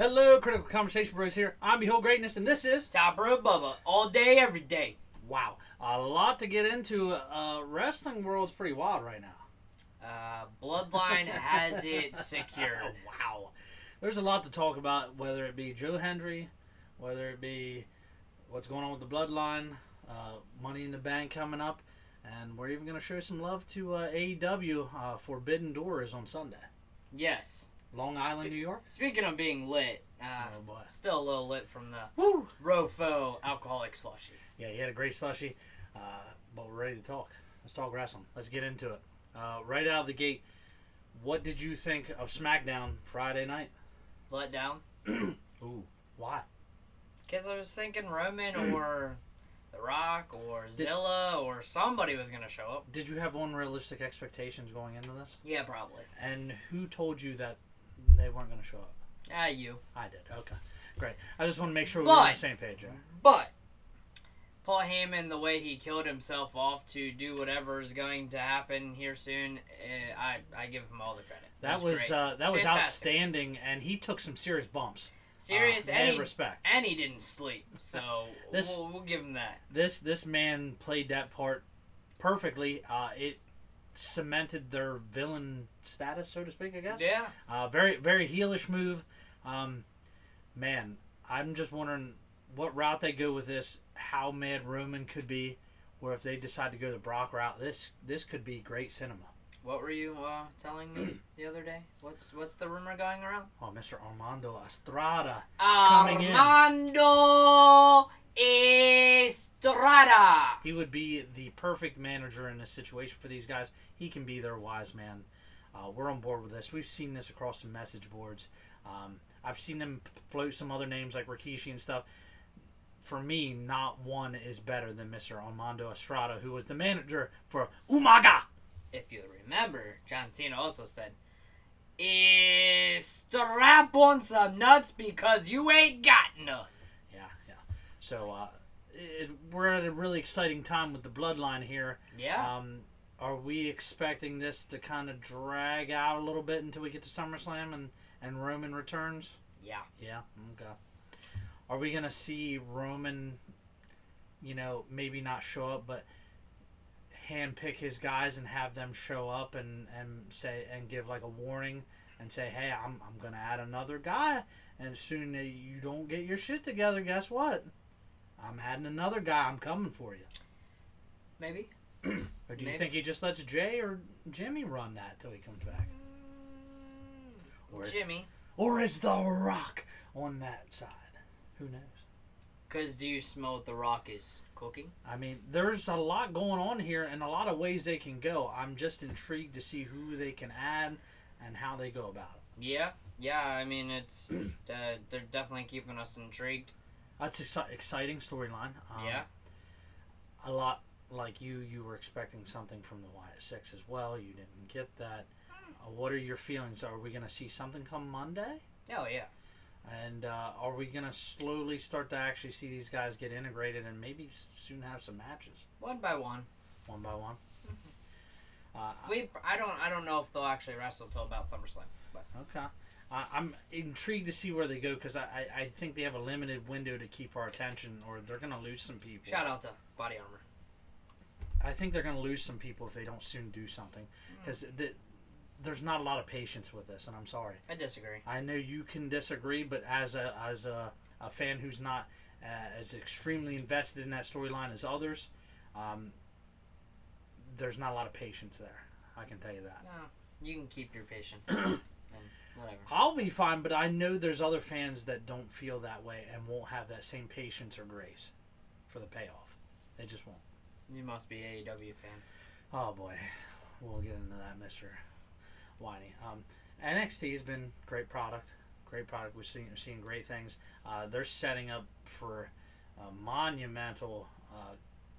Hello, Critical Conversation Bros here. I'm Behold Greatness, and this is... Top Row Bubba, all day, every day. Wow, a lot to get into. Wrestling world's pretty wild right now. Bloodline has it secured. Wow. There's a lot to talk about, whether it be Joe Hendry, whether it be what's going on with the Bloodline, Money in the Bank coming up, and we're even going to show some love to AEW. Forbidden Door is on Sunday. Yes. Long Island, New York. Speaking of being lit, Oh boy. still a little lit from the Woo! Rofo alcoholic slushy. Yeah, he had a great slushy, but we're ready to talk. Let's talk wrestling. Let's get into it. Right out of the gate, what did you think of SmackDown Friday night? Let down. Ooh, why? Because I was thinking Roman or The Rock or Zilla or somebody was going to show up. Did you have unrealistic expectations going into this? Yeah, probably. And who told you that they weren't going to show up? You. I did. Okay, great. I just want to make sure we're on the same page. Right? But Paul Heyman, the way he killed himself off to do whatever is going to happen here soon, I give him all the credit. That was outstanding, and he took some serious bumps. And respect. And he didn't sleep, so we'll give him that. This man played that part perfectly. It cemented their villain status, so to speak, I guess. Yeah. Very, very heelish move. Man, I'm just wondering what route they go with this, how mad Roman could be, or if they decide to go the Brock route. This could be great cinema. What were you telling me the other day? What's the rumor going around? Oh, Mr. Armando Estrada coming in. Armando Estrada! He would be the perfect manager in this situation for these guys. He can be their wise man. We're on board with this. We've seen this across the message boards. I've seen them float some other names like Rikishi and stuff. For me, not one is better than Mr. Armando Estrada, who was the manager for Umaga. If you remember, John Cena also said, strap on some nuts because you ain't got none. Yeah. So, we're at a really exciting time with the Bloodline here. Yeah. Are we expecting this to kind of drag out a little bit until we get to SummerSlam and Roman returns? Yeah. Yeah? Okay. Are we going to see Roman, maybe not show up, but handpick his guys and have them show up and say and give like a warning and say, hey, I'm going to add another guy, and as soon as you don't get your shit together, guess what? I'm adding another guy. I'm coming for you. Maybe. Or do you think he just lets Jay or Jimmy run that till he comes back? Jimmy. Or is The Rock on that side? Who knows? Because do you smell what The Rock is cooking? I mean, there's a lot going on here and a lot of ways they can go. I'm just intrigued to see who they can add and how they go about it. Yeah. I mean, it's they're definitely keeping us intrigued. That's an exciting storyline. Yeah. A lot like you were expecting something from the Wyatt Six as well. You didn't get that. What are your feelings? Are we going to see something come Monday? Oh, yeah. And are we going to slowly start to actually see these guys get integrated and maybe soon have some matches? One by one. One by one? I don't know if they'll actually wrestle till about SummerSlam. But. Okay. I'm intrigued to see where they go because I think they have a limited window to keep our attention or they're going to lose some people. Shout out to Body Armor. I think they're going to lose some people if they don't soon do something because there's not a lot of patience with this, and I'm sorry. I disagree. I know you can disagree, but as a fan who's not as extremely invested in that storyline as others, there's not a lot of patience there. I can tell you that. No, you can keep your patience. And whatever. I'll be fine, but I know there's other fans that don't feel that way and won't have that same patience or grace for the payoff. They just won't. You must be an AEW fan. Oh, boy. We'll get into that, Mr. Whiny. NXT has been great product. Great product. We're seeing great things. They're setting up for a monumental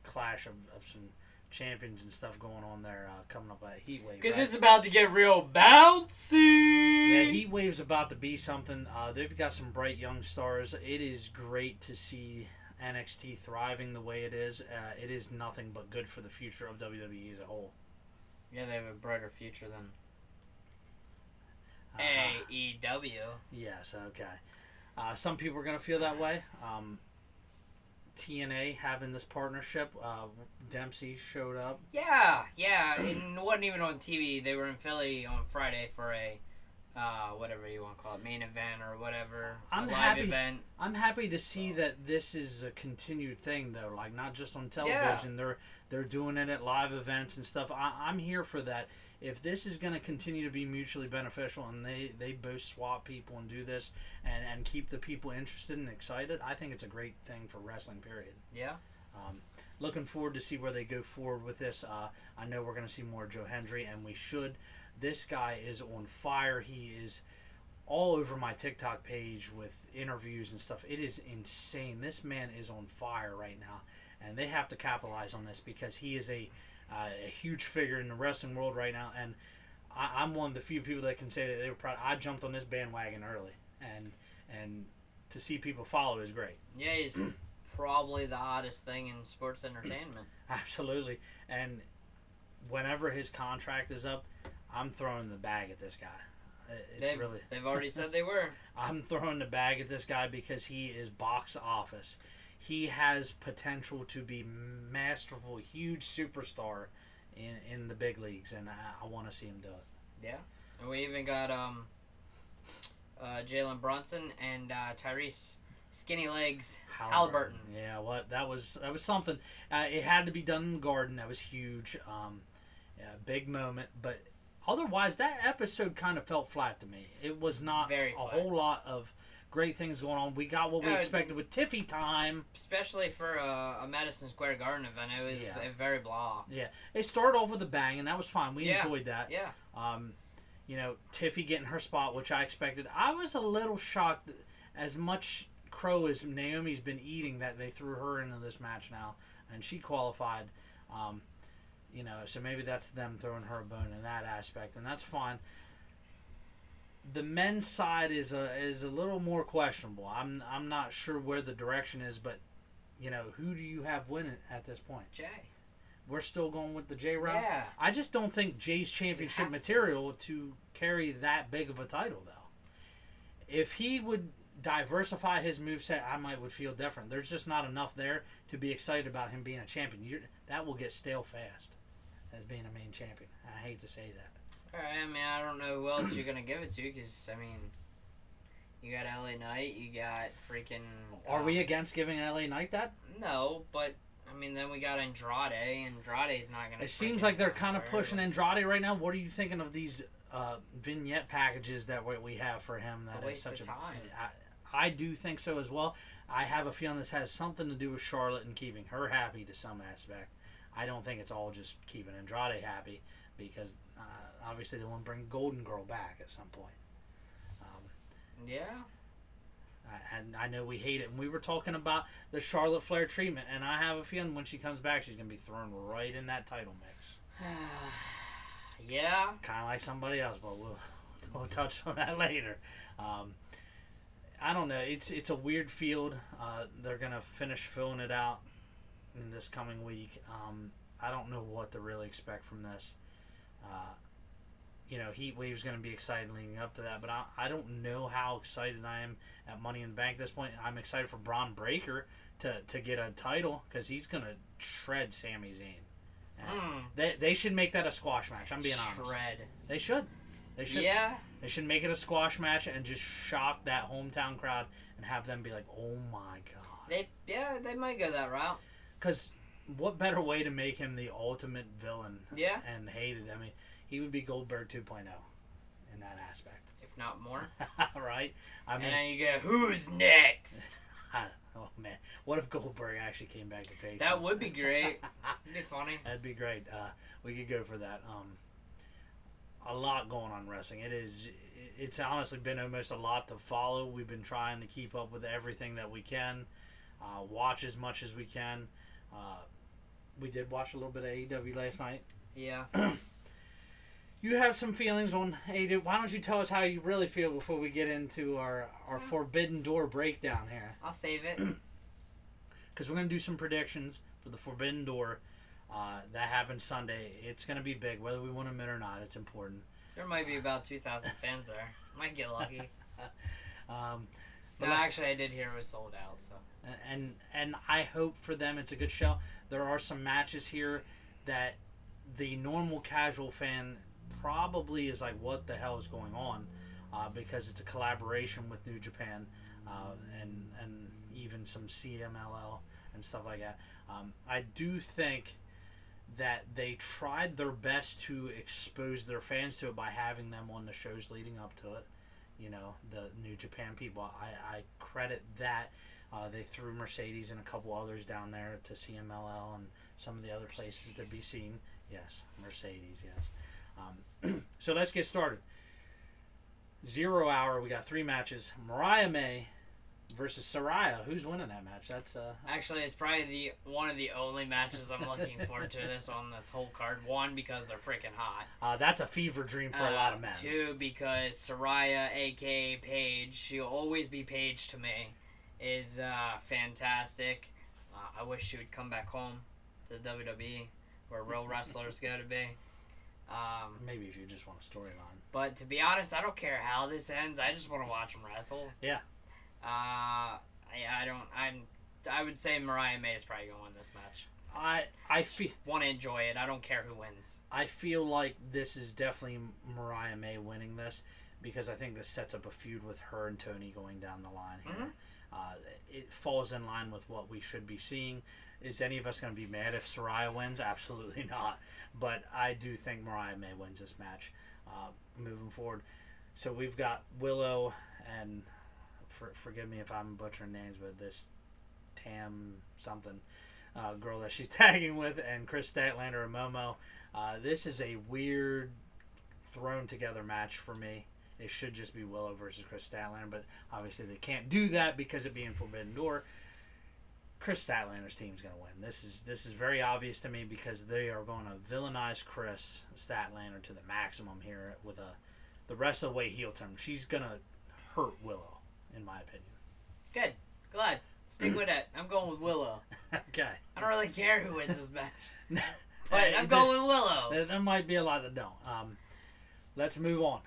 clash of some champions and stuff going on there coming up at Heatwave. Because it's about to get real bouncy. Yeah, Heatwave's about to be something. They've got some bright young stars. It is great to see NXT thriving the way it is. It is nothing but good for the future of WWE as a whole. Yeah, they have a brighter future than AEW. Yes, okay. Some people are going to feel that way. TNA having this partnership. Dempsey showed up. Yeah, and it wasn't even on TV. They were in Philly on Friday for a whatever you want to call it, main event or whatever, live event. I'm happy to see that this is a continued thing, though. Like, not just on television. Yeah. They're doing it at live events and stuff. I'm here for that. If this is going to continue to be mutually beneficial and they both swap people and do this and keep the people interested and excited, I think it's a great thing for wrestling, period. Yeah. Looking forward to see where they go forward with this. I know we're going to see more Joe Hendry, and we should. This guy is on fire. He is all over my TikTok page with interviews and stuff. It is insane. This man is on fire right now, and they have to capitalize on this because he is a huge figure in the wrestling world right now. And I'm one of the few people that can say that they were proud. I jumped on this bandwagon early, and to see people follow is great. Yeah, he's probably the hottest thing in sports entertainment. Absolutely, and whenever his contract is up, I'm throwing the bag at this guy. They've already said they were. I'm throwing the bag at this guy because he is box office. He has potential to be masterful, huge superstar in the big leagues, and I want to see him do it. Yeah, and we even got Jalen Brunson and Tyrese Skinny Legs Halliburton. Yeah, that was something. It had to be done in the Garden. That was huge. Big moment, but otherwise, that episode kind of felt flat to me. It was not a whole lot of great things going on. We got what we expected with Tiffy time. Especially for a Madison Square Garden event. It was very blah. Yeah. It started off with a bang, and that was fine. We enjoyed that. Yeah. Tiffy getting her spot, which I expected. I was a little shocked that as much crow as Naomi's been eating that they threw her into this match now, and she qualified. So maybe that's them throwing her a bone in that aspect, and that's fine. The men's side is a little more questionable. I'm not sure where the direction is, but who do you have winning at this point? Jay. We're still going with the Jay route. Yeah. I just don't think Jay's championship material to carry that big of a title, though. If he would diversify his moveset, I would feel different. There's just not enough there to be excited about him being a champion. That will get stale fast as being a main champion. I hate to say that. All right, I don't know who else you're going to give it to because, you got LA Knight, you got freaking... Are we against giving LA Knight that? No, but, then we got Andrade. Andrade's not going to... It seems like they're kind of pushing Andrade right now. What are you thinking of these vignette packages that we have for him? It's a waste of time. I do think so as well. I have a feeling this has something to do with Charlotte and keeping her happy to some aspect. I don't think it's all just keeping Andrade happy because obviously they want to bring Golden Girl back at some point. And I know we hate it. And we were talking about the Charlotte Flair treatment, and I have a feeling when she comes back, she's going to be thrown right in that title mix. Yeah. Kind of like somebody else, but we'll touch on that later. I don't know. It's a weird field. They're going to finish filling it out in this coming week. I don't know what to really expect from this. Heat Wave's going to be exciting leading up to that, but I don't know how excited I am at Money in the Bank at this point. I'm excited for Braun Breaker to get a title because he's going to shred Sami Zayn. They should make that a squash match. I'm being honest. Shred. They should. Yeah. They should make it a squash match and just shock that hometown crowd and have them be like, "Oh my god!" They might go that route. Because what better way to make him the ultimate villain? Yeah. And hated. He would be Goldberg 2.0 in that aspect, if not more. Right? And then you go, "Who's next?" Oh man, what if Goldberg actually came back to face? That would be great. It'd be funny. That'd be great. We could go for that. A lot going on in wrestling. It's honestly been almost a lot to follow. We've been trying to keep up with everything that we can, watch as much as we can. We did watch a little bit of AEW last night. Yeah. You have some feelings on AEW. Why don't you tell us how you really feel before we get into our Forbidden Door breakdown here? I'll save it. Because we're going to do some predictions for the Forbidden Door. That happens Sunday. It's going to be big, whether we want to admit or not. It's important. There might be about 2,000 fans there. Might get lucky. No, actually, I did hear it was sold out. So. And I hope for them it's a good show. There are some matches here that the normal casual fan probably is like, what the hell is going on? Because it's a collaboration with New Japan and even some CMLL and stuff like that. I do think that they tried their best to expose their fans to it by having them on the shows leading up to it. You know, the New Japan people. I credit that. They threw Mercedes and a couple others down there to CMLL and some of the other places to be seen. Yes, Mercedes, yes. So let's get started. 0 Hour, we got 3 matches. Mariah May versus Saraya. Who's winning that match? That's Actually, it's probably one of the only matches I'm looking forward to on this whole card. 1, because they're freaking hot. That's a fever dream for a lot of men. 2, because Saraya, a.k.a. Paige, she'll always be Paige to me, is fantastic. I wish she would come back home to the WWE, where real wrestlers go to be. Maybe if you just want a storyline. But to be honest, I don't care how this ends. I just want to watch them wrestle. Yeah. I would say Mariah May is probably going to win this match. I feel want to enjoy it. I don't care who wins. I feel like this is definitely Mariah May winning this because I think this sets up a feud with her and Tony going down the line here. Mm-hmm. It falls in line with what we should be seeing. Is any of us going to be mad if Saraya wins? Absolutely not. But I do think Mariah May wins this match moving forward. So we've got Willow and, forgive me if I'm butchering names, but this Tam something girl that she's tagging with, and Chris Statlander and Momo. This is a weird thrown together match for me. It should just be Willow versus Chris Statlander, but obviously they can't do that because it being Forbidden Door. Chris Statlander's team's going to win. This is very obvious to me because they are going to villainize Chris Statlander to the maximum here with the rest of the way heel turn. She's going to hurt Willow, in my opinion. Good. Glad. Stick with it. I'm going with Willow. Okay. I don't really care who wins this match. But I'm going with Willow. There might be a lot that don't. Let's move on.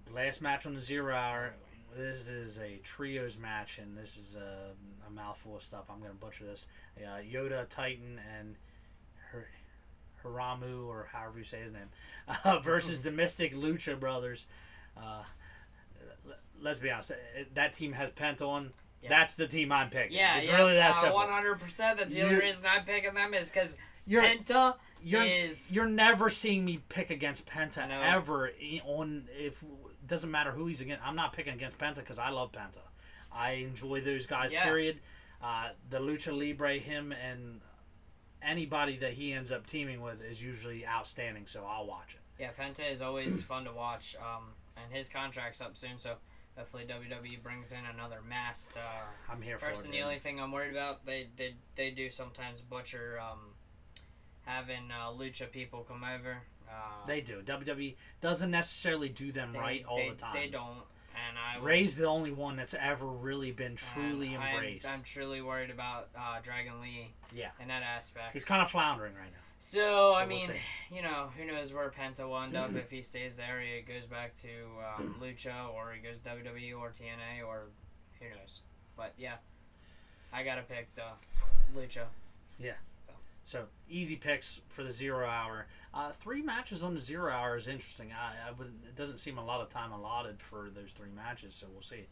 The last match on the 0 Hour. This is a trios match, and this is a mouthful of stuff. I'm going to butcher this. Yoda, Titan, and Hiramu, or however you say his name, versus the Mystic Lucha Brothers. Let's be honest. That team has Penta on. Yeah. That's the team I'm picking. Yeah, it's really that simple. 100%. The only reason I'm picking them is because Penta is... You're never seeing me pick against Penta ever. Doesn't matter who he's against. I'm not picking against Penta because I love Penta. I enjoy those guys, period. The Lucha Libre, him and anybody that he ends up teaming with is usually outstanding, so I'll watch it. Yeah, Penta is always fun to watch, and his contract's up soon, so hopefully WWE brings in another masked I'm here for person. it. The only thing I'm worried about, they do sometimes butcher having Lucha people come over. They do. WWE doesn't necessarily do them right all the time. They don't. And Ray's the only one that's ever really been truly embraced. I'm truly worried about Dragon Lee. Yeah. In that aspect. He's kind of floundering right now. So I mean, who knows where Penta will end up if he stays there. He goes back to Lucha, or he goes WWE or TNA, or who knows. But yeah, I gotta pick the Lucha. Yeah. So easy picks for the 0 Hour. 3 matches on the 0 Hour is interesting. It doesn't seem a lot of time allotted for those 3 matches, so we'll see.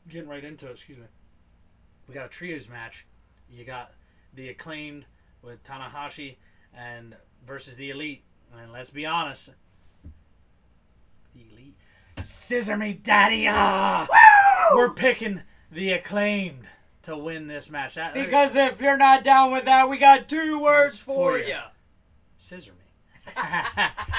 Getting right into it, excuse me. We got a trios match. You got the Acclaimed with Tanahashi and versus the Elite. And let's be honest, the Elite, scissor me, daddy! We're picking the Acclaimed to win this match. Because if you're not down with that, we got 2 words for you. Scissor me.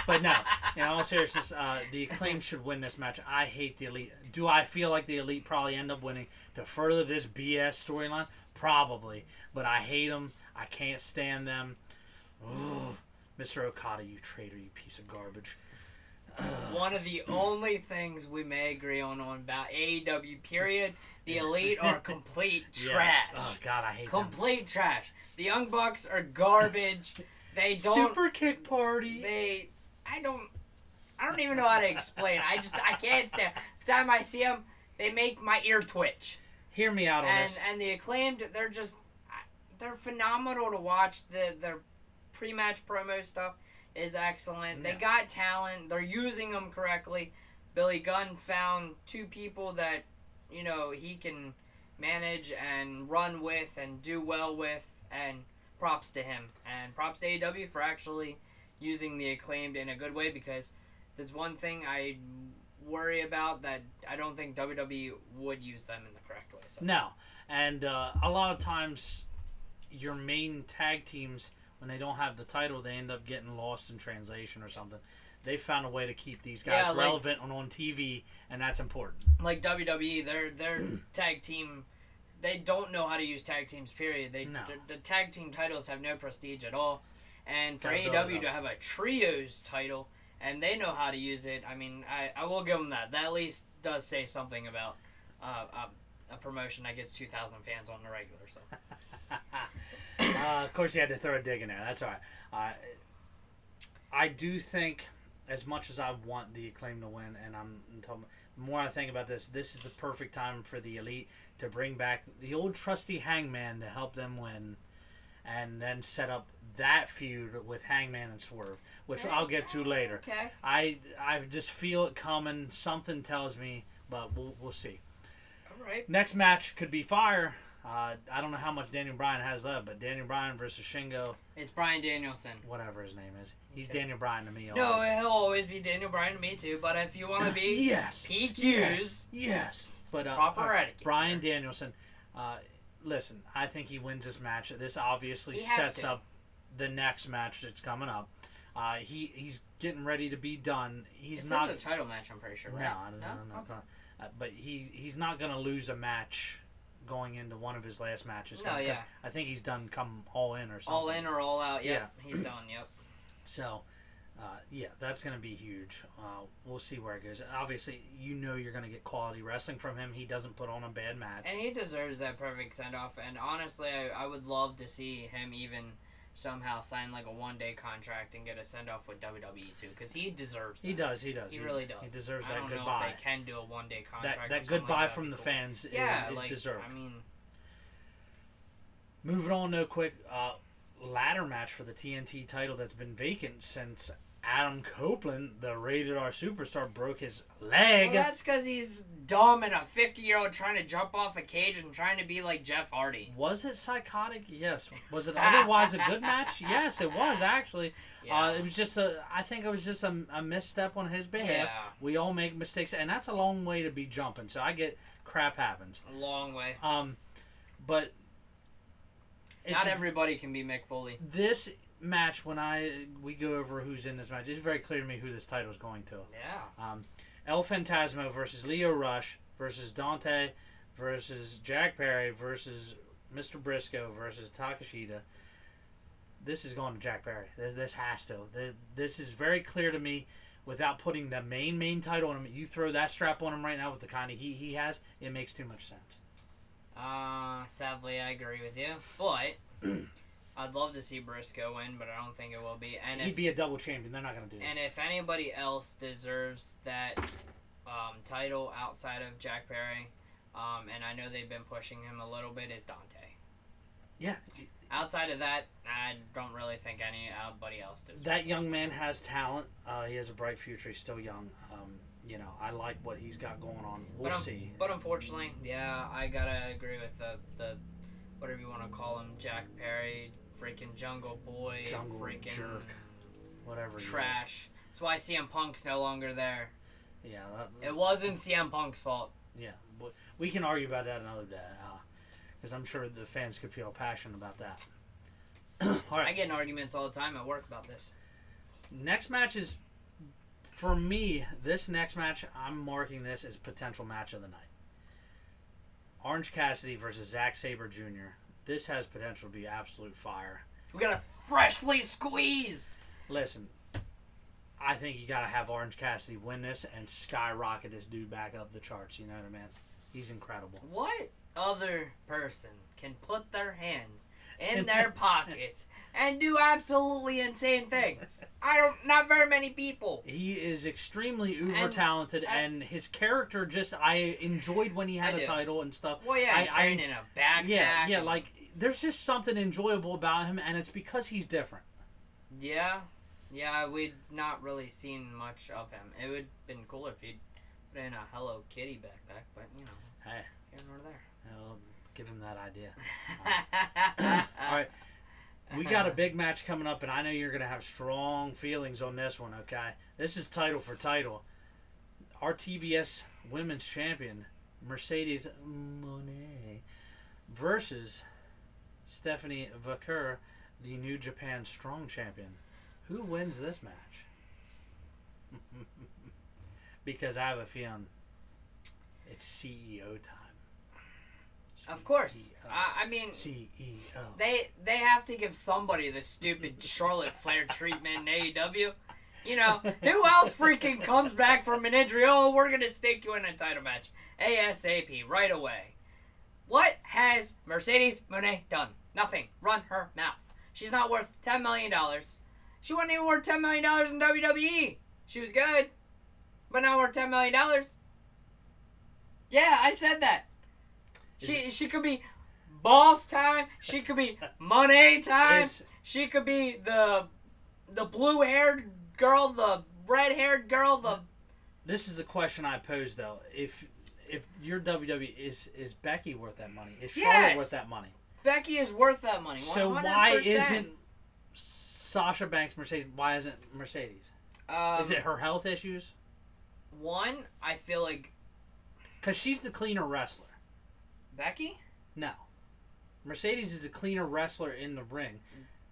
But no, in all seriousness, the Acclaim should win this match. I hate the Elite. Do I feel like the Elite probably end up winning to further this BS storyline? Probably. But I hate them. I can't stand them. Ugh. Mr. Okada, you traitor, you piece of garbage. One of the only things we may agree on about AEW, period, the Elite are complete trash. Yes. Oh, God, I hate complete trash. The Young Bucks are garbage. They don't... Super Kick Party. I don't even know how to explain. I can't stand... Every time I see them, They make my ear twitch. Hear me out on this. And the Acclaimed, they're phenomenal to watch. Their pre-match promo stuff is excellent. Yeah. They got talent. They're using them correctly. Billy Gunn found two people that, he can manage and run with and do well with, and props to him. And props to AEW for actually using the Acclaimed in a good way, because there's one thing I worry about, that I don't think WWE would use them in the correct way. So. No. And a lot of times your main tag teams, when they don't have the title, they end up getting lost in translation or something. They found a way to keep these guys relevant on TV, and that's important. Like WWE, their tag team, they don't know how to use tag teams, period. The tag team titles have no prestige at all. And for AEW to have a trios title, and they know how to use it, I mean, I will give them that. That at least does say something about a promotion that gets 2,000 fans on the regular. So. Of course, you had to throw a dig in there. That's all right. I do think, as much as I want the Acclaim to win, and the more I think about this is the perfect time for the Elite to bring back the old trusty Hangman to help them win, and then set up that feud with Hangman and Swerve, which I'll get to later. Okay. I just feel it coming. Something tells me, but we'll see. All right. Next match could be fire. I don't know how much Daniel Bryan has left, but Daniel Bryan versus Shingo. It's Bryan Danielson. Whatever his name is. He's Daniel Bryan to me. No, he'll always be Daniel Bryan to me too, but if you want to be PQs... Yes. But, proper etiquette. Bryan Danielson, listen, I think he wins this match. This obviously sets up the next match that's coming up. He's getting ready to be done. This is a title match, I'm pretty sure, right? No. Okay. But he's not going to lose a match going into one of his last matches. No, yeah. I think he's done come all in or something. All in or all out, yep. Yeah. He's done, yep. So, that's going to be huge. We'll see where it goes. Obviously, you're going to get quality wrestling from him. He doesn't put on a bad match. And he deserves that perfect send-off. And honestly, I would love to see him even somehow sign like a one-day contract and get a send-off with WWE too, because he deserves that. He does. He really does. He deserves that goodbye. I don't know if they can do a one-day contract. That goodbye from the fans is deserved. I mean... Moving on, no quick ladder match for the TNT title that's been vacant since Adam Copeland, the Rated R Superstar, broke his leg. Well, that's because he's dumb and a 50-year-old trying to jump off a cage and trying to be like Jeff Hardy. Was it psychotic? Yes. Was it otherwise a good match? Yes, it was actually. Yeah. It was just I think it was just a misstep on his behalf. Yeah. We all make mistakes, and that's a long way to be jumping. So I get crap happens. A long way. But not everybody can be Mick Foley. This match, when we go over who's in this match, it's very clear to me who this title is going to. Yeah. El Phantasmo versus Leo Rush versus Dante versus Jack Perry versus Mr. Briscoe versus Takashita. This is going to Jack Perry. This has to. This is very clear to me. Without putting the main title on him, you throw that strap on him right now with the kind of heat he has, it makes too much sense. Sadly, I agree with you, but I'd love to see Briscoe win, but I don't think it will be. And he'd be a double champion. They're not going to do that. And if anybody else deserves that title outside of Jack Perry, and I know they've been pushing him a little bit, is Dante. Yeah. Outside of that, I don't really think anybody else deserves that young man has talent. He has a bright future. He's still young. I like what he's got going on. We'll see. But unfortunately, yeah, I gotta agree with the whatever you want to call him, Jack Perry, freaking Jungle Boy, freaking jerk, whatever. Trash. That's why CM Punk's no longer there. Yeah. It wasn't CM Punk's fault. Yeah, but we can argue about that another day, because I'm sure the fans could feel passionate about that. All right. I get in arguments all the time at work about this. Next match is. For me, this next match, I'm marking this as potential match of the night. Orange Cassidy versus Zack Sabre Jr. This has potential to be absolute fire. We gotta freshly squeeze! Listen, I think you gotta have Orange Cassidy win this and skyrocket this dude back up the charts. You know what I mean? He's incredible. What? other person can put their hands in their pockets and do absolutely insane things. Not very many people. He is extremely uber talented, and his character I enjoyed when he had a title and stuff. Well, yeah, carrying in a backpack. Yeah, like, there's just something enjoyable about him, and it's because he's different. Yeah, we'd not really seen much of him. It would have been cooler if he'd put in a Hello Kitty backpack, but, hey, here nor there. I'll give him that idea. All right. We got a big match coming up, and I know you're going to have strong feelings on this one, okay? This is title for title. Our TBS Women's Champion, Mercedes Moné, versus Stephanie Vaquer, the New Japan Strong Champion. Who wins this match? Because I have a feeling it's CEO time. Of course. I mean, CEO. They have to give somebody the stupid Charlotte Flair treatment in AEW. Who else freaking comes back from an injury? Oh, we're going to stick you in a title match. ASAP, right away. What has Mercedes Moné done? Nothing. Run her mouth. She's not worth $10 million. She wasn't even worth $10 million in WWE. She was good, but not worth $10 million. Yeah, I said that. She could be boss time. She could be money time. She could be the blue-haired girl, the red-haired girl. This is a question I pose, though. If your WWE, is Becky worth that money? Is Charlotte worth that money? Becky is worth that money. 100%. So why isn't Sasha Banks Mercedes? Why isn't Mercedes? Is it her health issues? One, I feel like... Because she's the cleaner wrestler. Becky? No. Mercedes is the cleaner wrestler in the ring.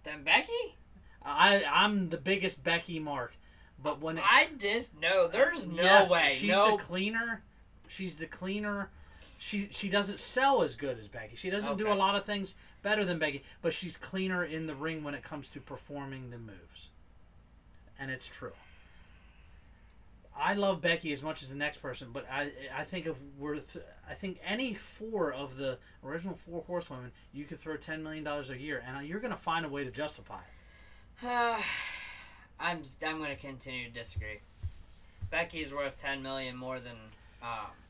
Then Becky? I'm the biggest Becky mark. But when there's no way. She's the cleaner. She's the cleaner. She doesn't sell as good as Becky. She doesn't do a lot of things better than Becky, but she's cleaner in the ring when it comes to performing the moves. And it's true. I love Becky as much as the next person, but I think I think any four of the original four horsewomen, you could throw $10 million a year, and you're going to find a way to justify it. I'm going to continue to disagree. Becky's worth $10 million more than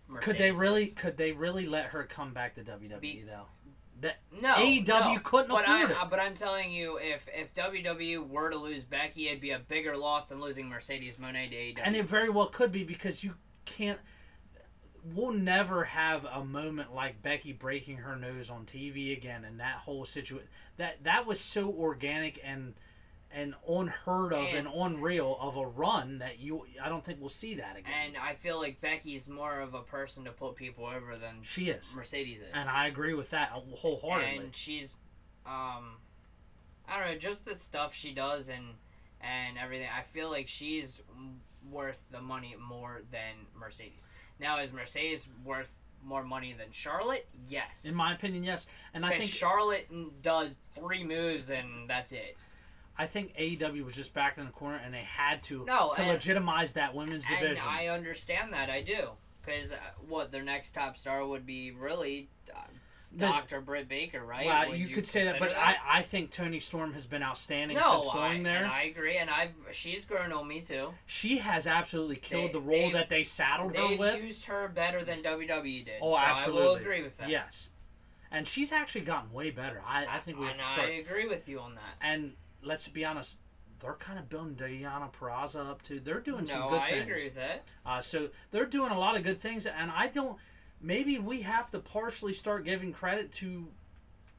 Mercedes. Could they really let her come back to WWE though? No, AEW couldn't afford it. But I'm telling you, if WWE were to lose Becky, it'd be a bigger loss than losing Mercedes Moné to AEW. And it very well could be, because you can't. We'll never have a moment like Becky breaking her nose on TV again, and that whole situation. That was so organic and unheard of and unreal of a run that I don't think we'll see that again. And I feel like Becky's more of a person to put people over than she is. Mercedes is. And I agree with that wholeheartedly. And she's, I don't know, just the stuff she does and everything. I feel like she's worth the money more than Mercedes. Now, is Mercedes worth more money than Charlotte? Yes. In my opinion, yes. And I think Charlotte does 3 moves and that's it. I think AEW was just backed in the corner, and they had to legitimize that women's division. And I understand that, I do. Because, their next top star would be really Dr. Britt Baker, right? Well, you could say that, but I think Toni Storm has been outstanding since going there. And I agree, and she's grown on me, too. She has absolutely killed the role that they saddled her with. They've used her better than WWE did. Oh, absolutely. I will agree with that. Yes. And she's actually gotten way better. I think we have to start. I agree with you on that. And let's be honest, they're kind of building Diana Peraza up too. They're doing some good things. I agree with that. So they're doing a lot of good things, and maybe we have to partially start giving credit to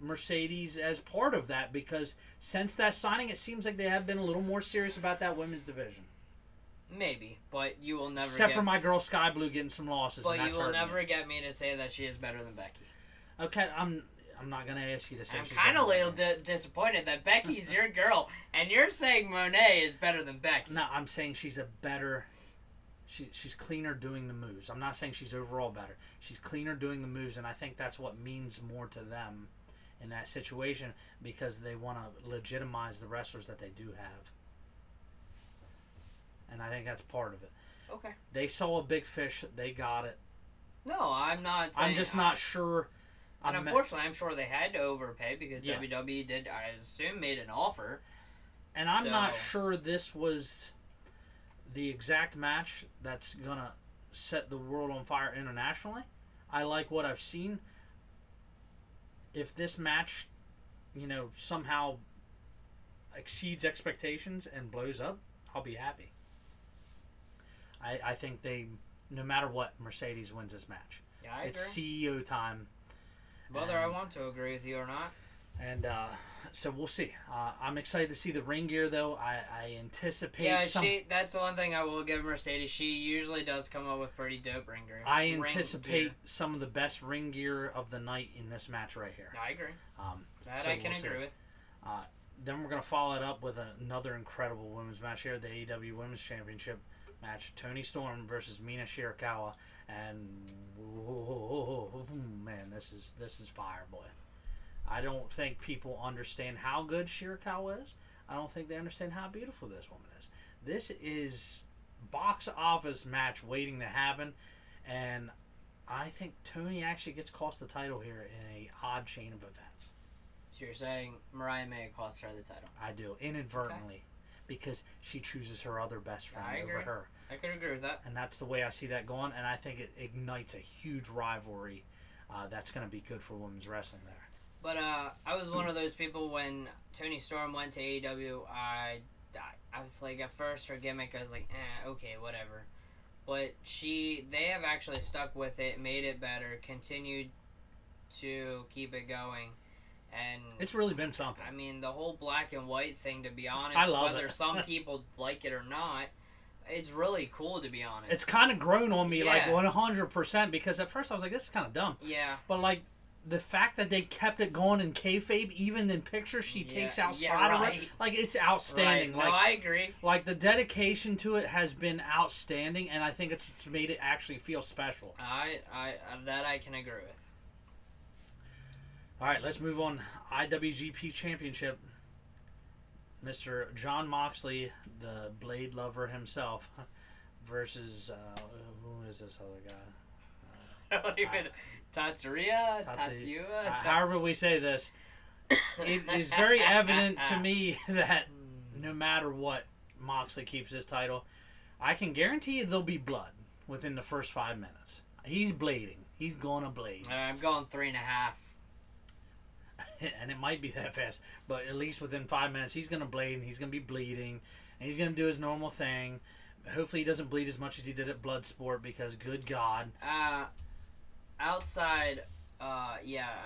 Mercedes as part of that, because since that signing, it seems like they have been a little more serious about that women's division. Maybe, but you will never. Except for my girl Sky Blue getting some losses. But you will never get me to say that she is better than Becky. Okay, I'm not going to ask you to say. I'm kind of a little disappointed that Becky's your girl, and you're saying Monet is better than Becky. No, I'm saying she's a better. She's cleaner doing the moves. I'm not saying she's overall better. She's cleaner doing the moves, and I think that's what means more to them in that situation, because they want to legitimize the wrestlers that they do have. And I think that's part of it. Okay. They saw a big fish. They got it. No, I'm not saying... I'm just not sure And unfortunately, I'm sure they had to overpay because WWE did, I assume, made an offer. And I'm not sure this was the exact match that's going to set the world on fire internationally. I like what I've seen. If this match, somehow exceeds expectations and blows up, I'll be happy. I think no matter what, Mercedes wins this match. Yeah, I agree. It's CEO time. Whether I want to agree with you or not. And so we'll see. I'm excited to see the ring gear, though. I anticipate. Yeah, that's the one thing I will give Mercedes. She usually does come up with pretty dope ring gear. I anticipate some of the best ring gear of the night in this match right here. I agree. I can agree with. Then we're going to follow it up with another incredible women's match here, the AEW Women's Championship match. Toni Storm versus Mina Shirakawa. And, man, this is fire, boy. I don't think people understand how good Shirakawa is. I don't think they understand how beautiful this woman is. This is box office match waiting to happen, and I think Toni actually gets cost the title here in a odd chain of events. So you're saying Mariah May cost her the title? I do, inadvertently, because she chooses her other best friend over her. I could agree with that. And that's the way I see that going, and I think it ignites a huge rivalry that's going to be good for women's wrestling there. But I was one of those people when Toni Storm went to AEW. I was like, at first her gimmick, I was like, okay, whatever. But they have actually stuck with it, made it better, continued to keep it going, and it's really been something. I mean, the whole black and white thing, to be honest, I love whether it. some people like it or not, it's really cool, to be honest. It's kind of grown on me, like 100%, because at first I was like, this is kind of dumb. Yeah. But like, the fact that they kept it going in kayfabe, even in pictures she takes outside of it, like, it's outstanding. Right. No, I agree. Like, the dedication to it has been outstanding, and I think it's made it actually feel special. That I can agree with. All right, let's move on. IWGP Championship. Mr. Jon Moxley, the Blade lover himself, versus who is this other guy? I don't even. Tatsuya. However we say this, it is very evident to me that no matter what, Moxley keeps his title. I can guarantee you there'll be blood within the first 5 minutes. He's blading. He's gonna blade. I'm going 3.5. And it might be that fast, but at least within 5 minutes, he's gonna blade and he's gonna be bleeding, and he's gonna do his normal thing. Hopefully, he doesn't bleed as much as he did at Bloodsport, because good God. Outside, I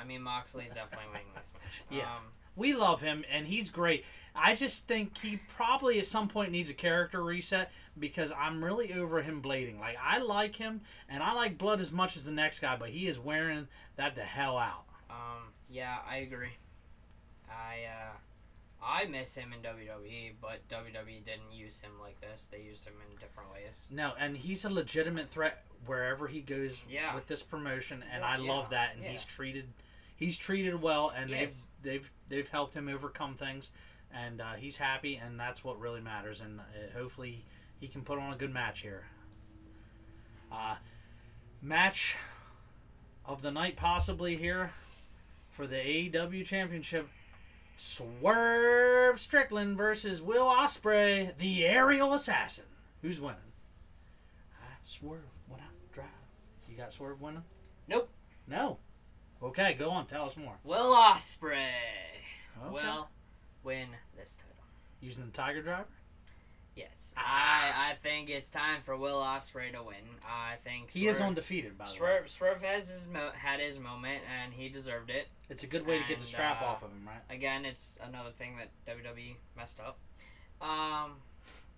mean, Moxley's definitely winning this match. Yeah. We love him, and he's great. I just think he probably at some point needs a character reset, because I'm really over him blading. Like, I like him, and I like blood as much as the next guy, but he is wearing that the hell out. Yeah, I agree. I miss him in WWE, but WWE didn't use him like this. They used him in different ways. No, and he's a legitimate threat wherever he goes with this promotion, and I love that. And he's treated well, and they've helped him overcome things, and he's happy, and that's what really matters. And hopefully he can put on a good match here. Match of the night possibly here for the AEW Championship. Swerve Strickland versus Will Ospreay, the aerial assassin. Who's winning? Swerve when I drive. You got Swerve winning? Nope. No. Okay, go on. Tell us more. Will Ospreay will win this title. Using the Tiger Driver? Yes. I think it's time for Will Ospreay to win. I think he is undefeated, by the way. Swerve has had his moment, and he deserved it. It's a good way to get the strap off of him, right? Again, it's another thing that WWE messed up.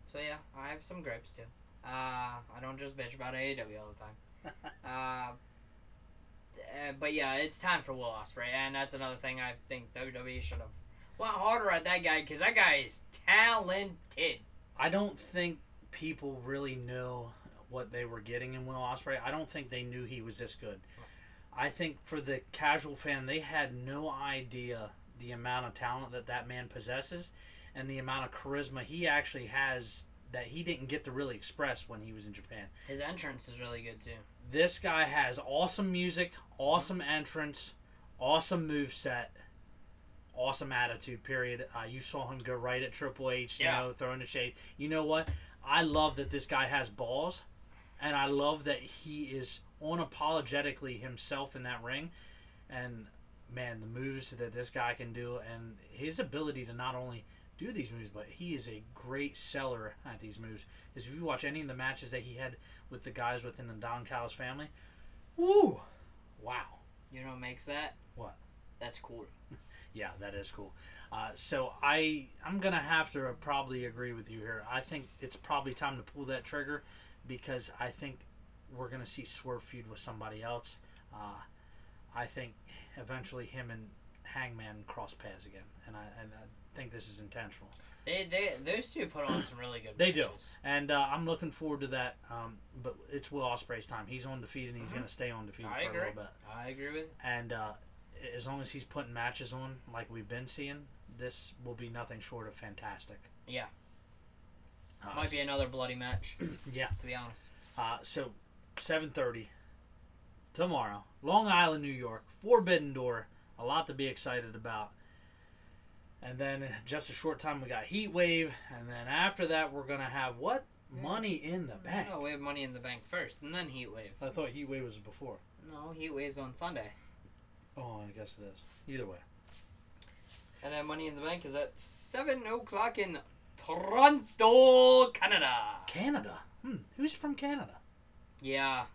So yeah, I have some gripes too. I don't just bitch about AEW all the time. But yeah, it's time for Will Ospreay, and that's another thing I think WWE should have went harder at that guy, because that guy is talented. I don't think people really know what they were getting in Will Ospreay. I don't think they knew he was this good. I think for the casual fan, they had no idea the amount of talent that man possesses, and the amount of charisma he actually has that he didn't get to really express when he was in Japan. His entrance is really good too. This guy has awesome music, awesome entrance, Awesome moveset. Awesome attitude, period. You saw him go right at Triple H, throwing the shade. You know what? I love that this guy has balls, and I love that he is unapologetically himself in that ring. And, man, the moves that this guy can do, and his ability to not only do these moves, but he is a great seller at these moves. Because if you watch any of the matches that he had with the guys within the Don Callis family, woo! Wow. You know what makes that? What? That's cool. Yeah, that is cool. So I'm going to have to probably agree with you here. I think it's probably time to pull that trigger because I think we're going to see Swerve feud with somebody else. I think eventually him and Hangman cross paths again, and I think this is intentional. Those two put on some really good They matches. do, and I'm looking forward to that. But it's Will Ospreay's time. He's undefeated, and he's going to stay undefeated for a little bit. I agree with. And as long as he's putting matches on like we've been seeing, this will be nothing short of fantastic. Yeah. Might be another bloody match. Yeah. To be honest. So 7:30 tomorrow, Long Island, New York, Forbidden Door. A lot to be excited about. And then just a short time we got Heat Wave, and then after that we're gonna have what? Money in the Bank. No, we have Money in the Bank first, and then Heat Wave. I thought Heat Wave was before. No, Heat Wave's on Sunday. Oh, I guess it is. Either way. And then Money in the Bank is at 7 o'clock in Toronto, Canada. Canada? Who's from Canada? Yeah.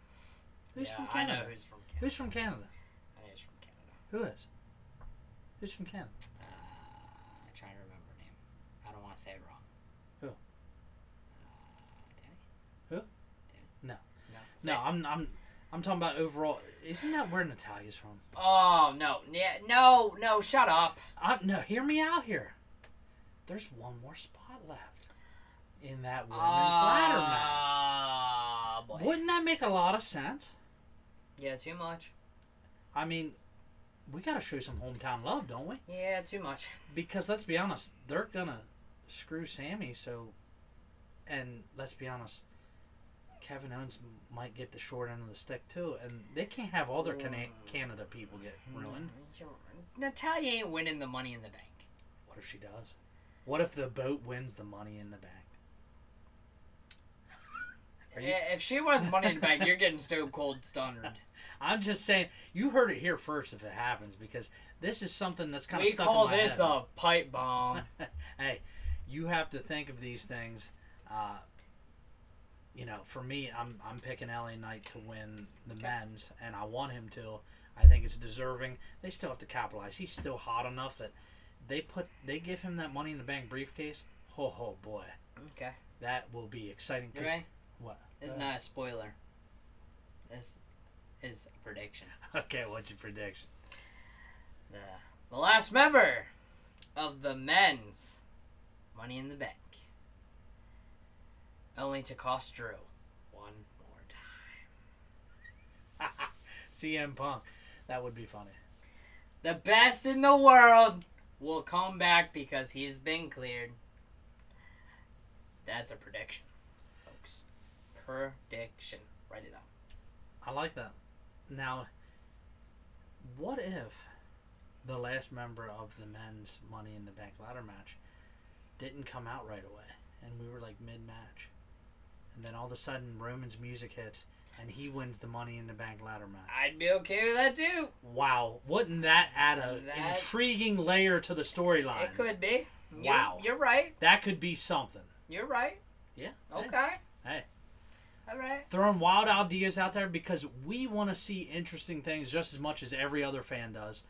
Who's from Canada? I know who's from Canada. Who's from Canada? I know who's from Canada. Who is? Who's from Canada? I'm trying to remember her name. I don't want to say it wrong. Who? Danny? Who? Danny? No, I'm talking about overall. Isn't that where Natalia's from? Oh, no. Yeah, no, shut up. No, hear me out here. There's one more spot left in that women's ladder match. Boy. Wouldn't that make a lot of sense? Yeah, too much. I mean, we got to show some hometown love, don't we? Yeah, too much. Because let's be honest, they're going to screw Sammy, and let's be honest, Kevin Owens might get the short end of the stick too, and they can't have all their Canada people get ruined. Natalia ain't winning the Money in the Bank. What if she does? What if the boat wins the Money in the Bank? If she wins Money in the Bank, you're getting stone cold stunned. I'm just saying, you heard it here first if it happens, because this is something that's kind of stuck in my head. We call this a pipe bomb. Hey, you have to think of these things. For me, I'm picking LA Knight to win the men's, and I want him to. I think it's deserving. They still have to capitalize. He's still hot enough that they give him that Money in the Bank briefcase. Oh boy. Okay. That will be exciting. You ready? What? It's not a spoiler. This is a prediction. Okay, what's your prediction? The last member of the men's Money in the Bank. Only to cost Drew one more time. CM Punk. That would be funny. The best in the world will come back because he's been cleared. That's a prediction, folks. Prediction. Write it down. I like that. Now, what if the last member of the men's Money in the Bank ladder match didn't come out right away, and we were like mid-match, and then all of a sudden Roman's music hits and he wins the Money in the Bank ladder match? I'd be okay with that too. Wow, wouldn't that add an intriguing layer to the storyline? It could be. Wow, you're right. That could be something. You're right. Yeah. Okay. Hey. All right. Throwing wild ideas out there because we want to see interesting things just as much as every other fan does.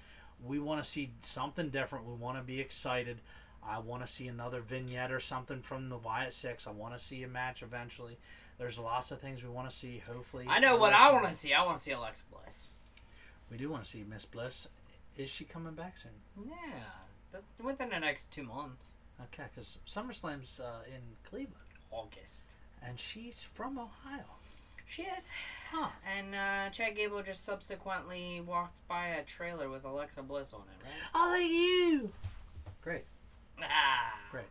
We want to see something different. We want to be excited. I want to see another vignette or something from the Wyatt Six. I want to see a match eventually. There's lots of things we want to see, hopefully. I know what I want to see. I want to see Alexa Bliss. We do want to see Miss Bliss. Is she coming back soon? Yeah. Within the next 2 months. Okay, because SummerSlam's in Cleveland. August. And she's from Ohio. She is. Huh. And Chad Gable just subsequently walked by a trailer with Alexa Bliss on it, right? Oh, thank you. Great. Ah. Great.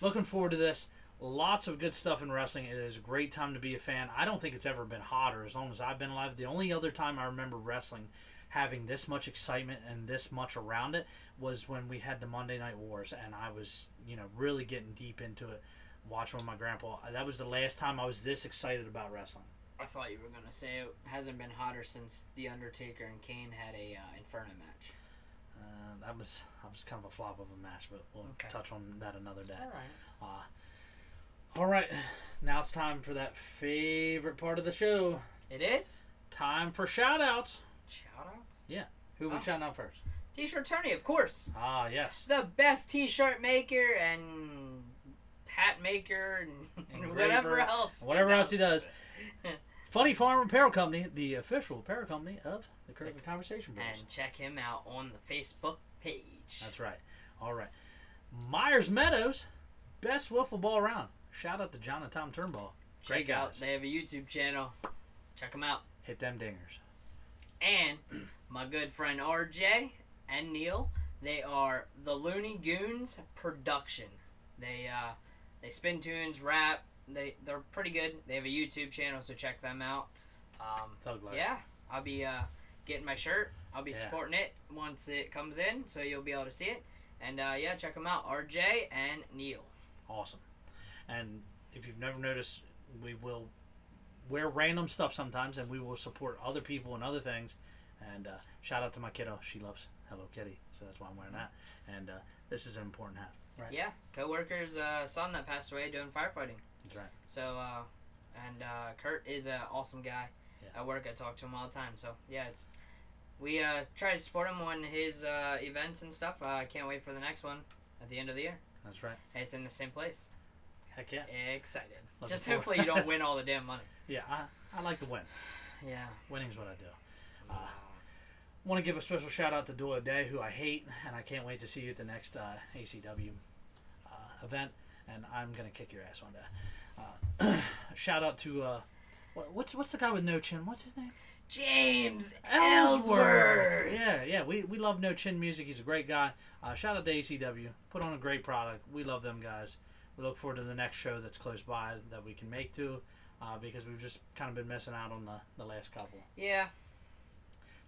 Looking forward to this. Lots of good stuff in wrestling. It is a great time to be a fan. I don't think it's ever been hotter as long as I've been alive. The only other time I remember wrestling having this much excitement and this much around it was when we had the Monday Night Wars, and I was, really getting deep into it, watching with my grandpa. That was the last time I was this excited about wrestling. I thought you were going to say it hasn't been hotter since The Undertaker and Kane had a Inferno match. That was kind of a flop of a match, but we'll touch on that another day. All right. All right. Now it's time for that favorite part of the show. It is? Time for shout-outs. Shout-outs? Yeah. Who are we shouting out first? T-shirt Tony, of course. Ah, yes. The best T-shirt maker and hat maker and whatever else. Whatever else he does. Funny Farm Apparel Company, the official apparel company of the Current Conversation Bros. And check him out on the Facebook page. That's right. All right. Myers Meadows, best wiffle ball around. Shout out to John and Tom Turnbull. Great guys. Out. They have a YouTube channel. Check them out. Hit them dingers. And my good friend RJ and Neil, they are the Looney Goons Production. They spin tunes, rap. They're pretty good. They have a YouTube channel, so check them out. Thug life. Yeah, I'll be getting my shirt. I'll be supporting it once it comes in, so you'll be able to see it. And check them out, RJ and Neil. Awesome. And if you've never noticed, we will wear random stuff sometimes, and we will support other people and other things. And shout out to my kiddo. She loves Hello Kitty, so that's why I'm wearing that. And this is an important hat. Right. Yeah, co-worker's son that passed away doing firefighting. That's right. So, Kurt is an awesome guy Yeah. at work. I talk to him all the time. So, yeah, we try to support him on his events and stuff. I can't wait for the next one at the end of the year. That's right. It's in the same place. Heck yeah. Excited. Looking Just forward. hopefully you don't win all the damn money. Yeah, I like to win. Yeah. Winning's what I do. Want to give a special shout out to Doyle Day, who I hate, and I can't wait to see you at the next ACW event, and I'm gonna kick your ass one day. Shout out to what's the guy with no chin? What's his name? James Ellsworth. Yeah. We love No Chin Music. He's a great guy. Shout out to ACW. Put on a great product. We love them guys. We look forward to the next show that's close by that we can make to, because we've just kind of been missing out on the last couple. Yeah.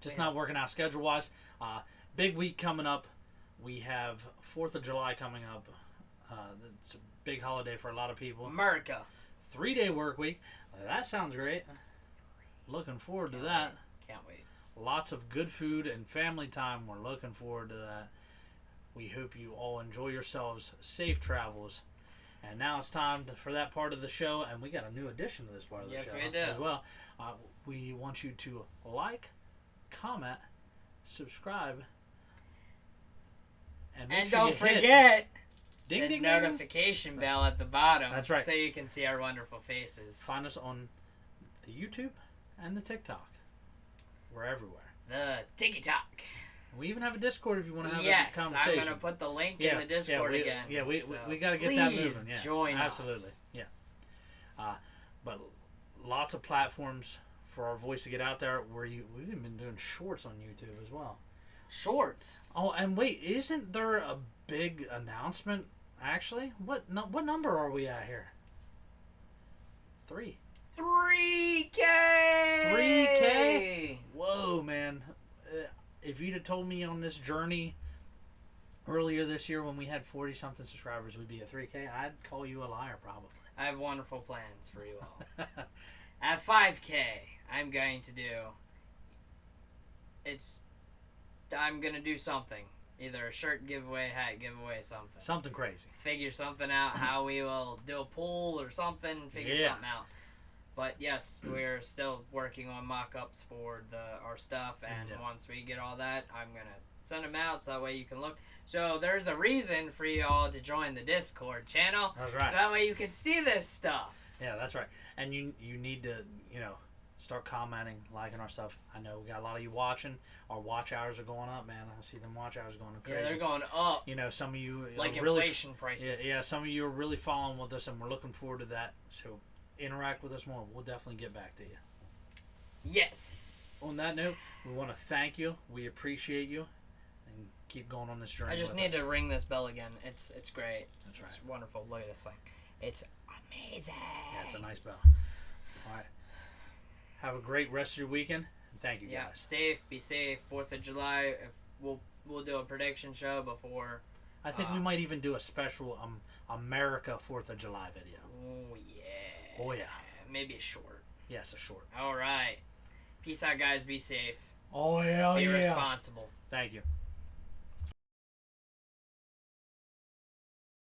Just not working out schedule-wise. Big week coming up. We have 4th of July coming up. It's a big holiday for a lot of people. America. 3-day work week. That sounds great. Looking forward to that. Can't wait. Lots of good food and family time. We're looking forward to that. We hope you all enjoy yourselves. Safe travels. And now it's time for that part of the show. And we got a new addition to this part of the show. Yes, we do. As well. We want you to like, comment, subscribe, and don't forget the ding, notification bell at the bottom. That's right. So you can see our wonderful faces. Find us on the YouTube and the TikTok. We're everywhere. The TikTok. We even have a Discord if you want to have a conversation. Yes, I'm going to put the link in the Discord again. Yeah, we got to get that moving. Yeah, join absolutely. us. Yeah. But lots of platforms for our voice to get out there. We've even been doing shorts on YouTube as well. Shorts. Oh, and wait, isn't there a big announcement? Actually, what number are we at here? 3. 3K. 3K. Whoa, man! If you'd have told me on this journey earlier this year when we had 40-something subscribers, we'd be at 3K, I'd call you a liar probably. I have wonderful plans for you all. At 5K, I'm going to do. I'm gonna do something. Either a shirt giveaway, hat giveaway, something. Something crazy. Figure something out, how we will do a pool or something, figure something out. But yes, we're still working on mock-ups for our stuff, and once we get all that, I'm going to send them out so that way you can look. So there's a reason for you all to join the Discord channel. That's right. So that way you can see this stuff. Yeah, that's right. And you need to, start commenting, liking our stuff. I know we got a lot of you watching. Our watch hours are going up, man. I see them watch hours going crazy. Yeah, they're going up. Some of you like are really, inflation prices. Yeah, some of you are really following with us, and we're looking forward to that. So interact with us more. We'll definitely get back to you. Yes. On that note, we want to thank you. We appreciate you, and keep going on this journey. I just need to ring this bell again. It's great. That's right. It's wonderful. Look at this thing. It's amazing. Yeah, it's a nice bell. All right. Have a great rest of your weekend, Thank you, Yeah, guys. safe. Be safe. 4th of July. If we'll do a prediction show before. I think we might even do a special America 4th of July video. Oh yeah. Oh yeah. Maybe a short. Yes, a short. All right. Peace out, guys. Be safe. Oh yeah. Be responsible. Thank you.